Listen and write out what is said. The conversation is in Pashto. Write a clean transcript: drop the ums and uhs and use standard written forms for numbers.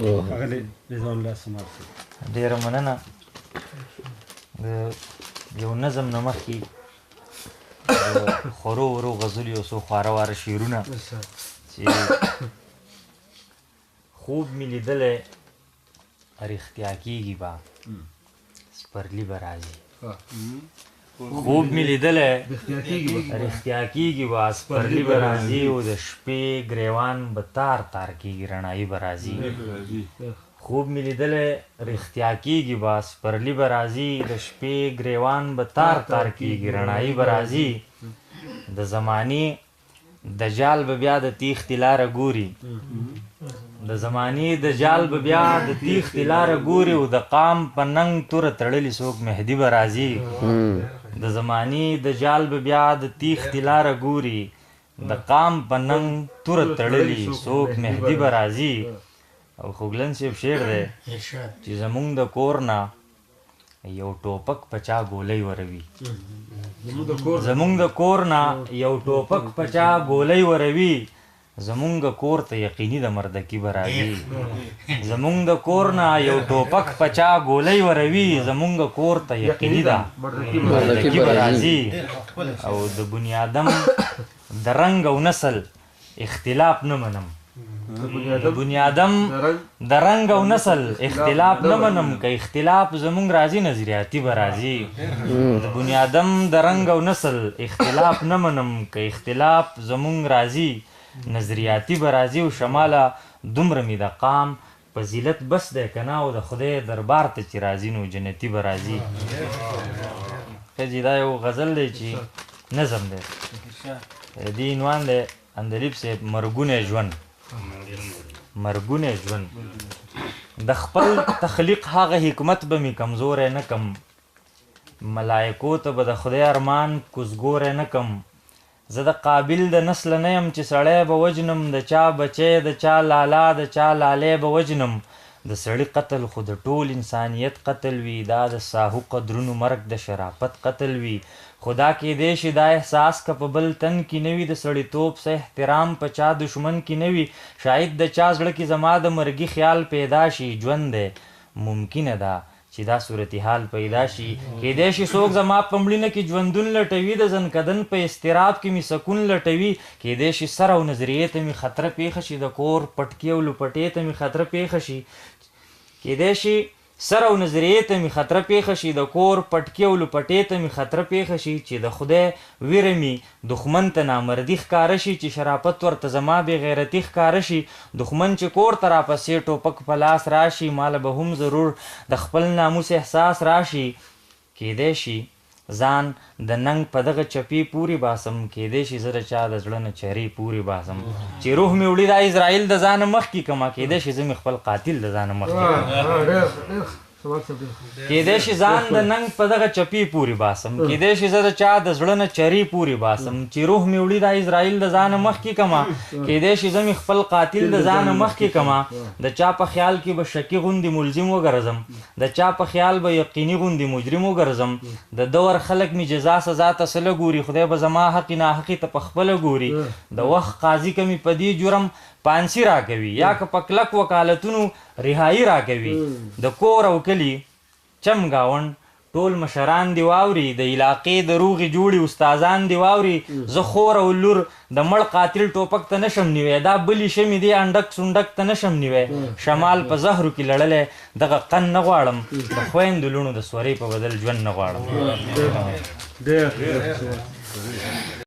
ښاغلی رضا الله سمال صاحب. ډېره مننه. د یو نظم نه مخکې د خورو ورو غزلو یو څو خواره واره شعرونه چې خوب مې لیدلی رښتیا کېږي به سپرلي به راځي. خوب مې لیدلی رښتیا کېږي به سپرلي به راځي او د شپې ګریوان به تار تار کېږي رڼایي به راځي. خوب مې لیدلی رښتیا کېږي به سپرلي به راځي د شپې ګریوان به تار تار کېږي رڼایي به راځي. د زمانې دجال به بیا د تیښتې لاره ګوري د زمانې دجال به بیا د تیښتې لاره ګوري او د قام په ننګ توره تړلي څوک مهدي به راځي. د زمانې دجال به بیا د تیښتې لاره ګوري د قام په ننګ توره تړلي څوک مهدي به راځي. او خوږلن صاحب شعر دی چې زمونږ د کور نه یو ټوپک په چا ګولۍ وروي زمونږ د کور نه یو ټوپک په چا ګولۍ وروي زمونږ کور ته یقیني د مردکي به راځي. زمونږ د کور نه یو ټوپک په چا ګولۍ وروي زمونږ کور ته یقیني ده مردکي به راځي. او د بني آدم د رنګ او نسل اختلاف نه منم د بني آدم د رنګ او نسل اختلاف نه منم که اختلاف زمونږ راځي نظریاتي به راځي. د بني آدم د رنګ او نسل اختلاف نه منم که اختلاف زمونږ راځي نظریاتي به راځي. او شماله دومره مې د قام فضیلت بس دی که نه او د خدای دربار ته چې راځي نو جنتي به راځي. ښځې دا یو غزل دی چې نظم دی دې عنوان دی اندلیب صاحب مرګونی ژوند. مرګونی ژوند د خپل تخلیق هغه حکمت به مې کمزوری نه کم ملایکو ته به د خدای ارمان کوزګوری نه کم. زه د قابل د نسله نه یم چې سړی به وجنم د چا بچی د چا لالا د چا لالی به وجنم. د سړي قتل خو د ټول انسانیت قتل وي دا د ساهو قدرونو مرګ د شرافت قتل وي. خدا کېدی شي دا احساس که په بل تن کې نه وي د سړیتوب څه احترام په چا دشمن کې نه وي. شاید د چا زړه کې زما د مرګي خیال پیدا شي ژوند دی ممکنه ده چې دا صورتحال پیدا شي. کېدی شي څوک زما په مړینه کې ژوندون لټوي د زنکدن په اضطراب کې مې سکون لټوي. کېدی شي سر او نظریې ته مې خطره پېښه شي د کور پټکي او لپټې ته مې خطره پېښه شي. کېدی شي سر او نظریې ته مې خطره پېښه شي د کور پټکي او لپټې ته مې خطره پېښه شي. چې د خدای ویره مې دښمن ته نامردي ښکاره شي چې شرافت ورته زما بې غیرتي ښکاره شي. دښمن چې کور ته راپسې ټوپک په لاس راشي ماله به هم ضرور د خپل ناموس احساس راشي. کېدی شي ځان د ننګ په دغه چپې پورې باسم کېدی شي زه د چا د زړه نه چرې پورې باسم. چې روح مې وړي دا اسرائیل د ځانه مخکې کمه کېدی شي زه مې خپل قاتل د ځانه مخکې کړم. کېدی شي ځان د ننګ په دغه چپې پورې باسم کېدی شي زه د چا د زړه نه چرې پورې باسم. چې روح مې وړي دا اسرائیل د ځانه مخکې کمه کېدی شي زه مې خپل قاتل د ځانه مخکې کمه. د چا په خیال کې به شکي غوندې ملزم وګرځم د چا په خیال به یقیني غوندې مجرم وګرځم. د دور خلک مې جزا سزا ته څه نه ګوري خدای به زما حقې ناحقې ته په خپله ګوري. د وخت قاضي که مې په دې جرم پانسي راکوي یا که په کلک وکالتونو رهایي راکوي. د کور او کلي چم گاوند ټول مشران دی واوري د علاقې د روغې جوړې استادان دی واوري. زه خور او لور د مړ قاتل ټوپک ته نشم نیوی دا بلې شمې دی انډک سونډک ته نشم نیوی. شمال په زهرو کې لړلی دغه قن نه غواړم د خویندو لوڼو د سورې په بدل ژوند نه غواړم.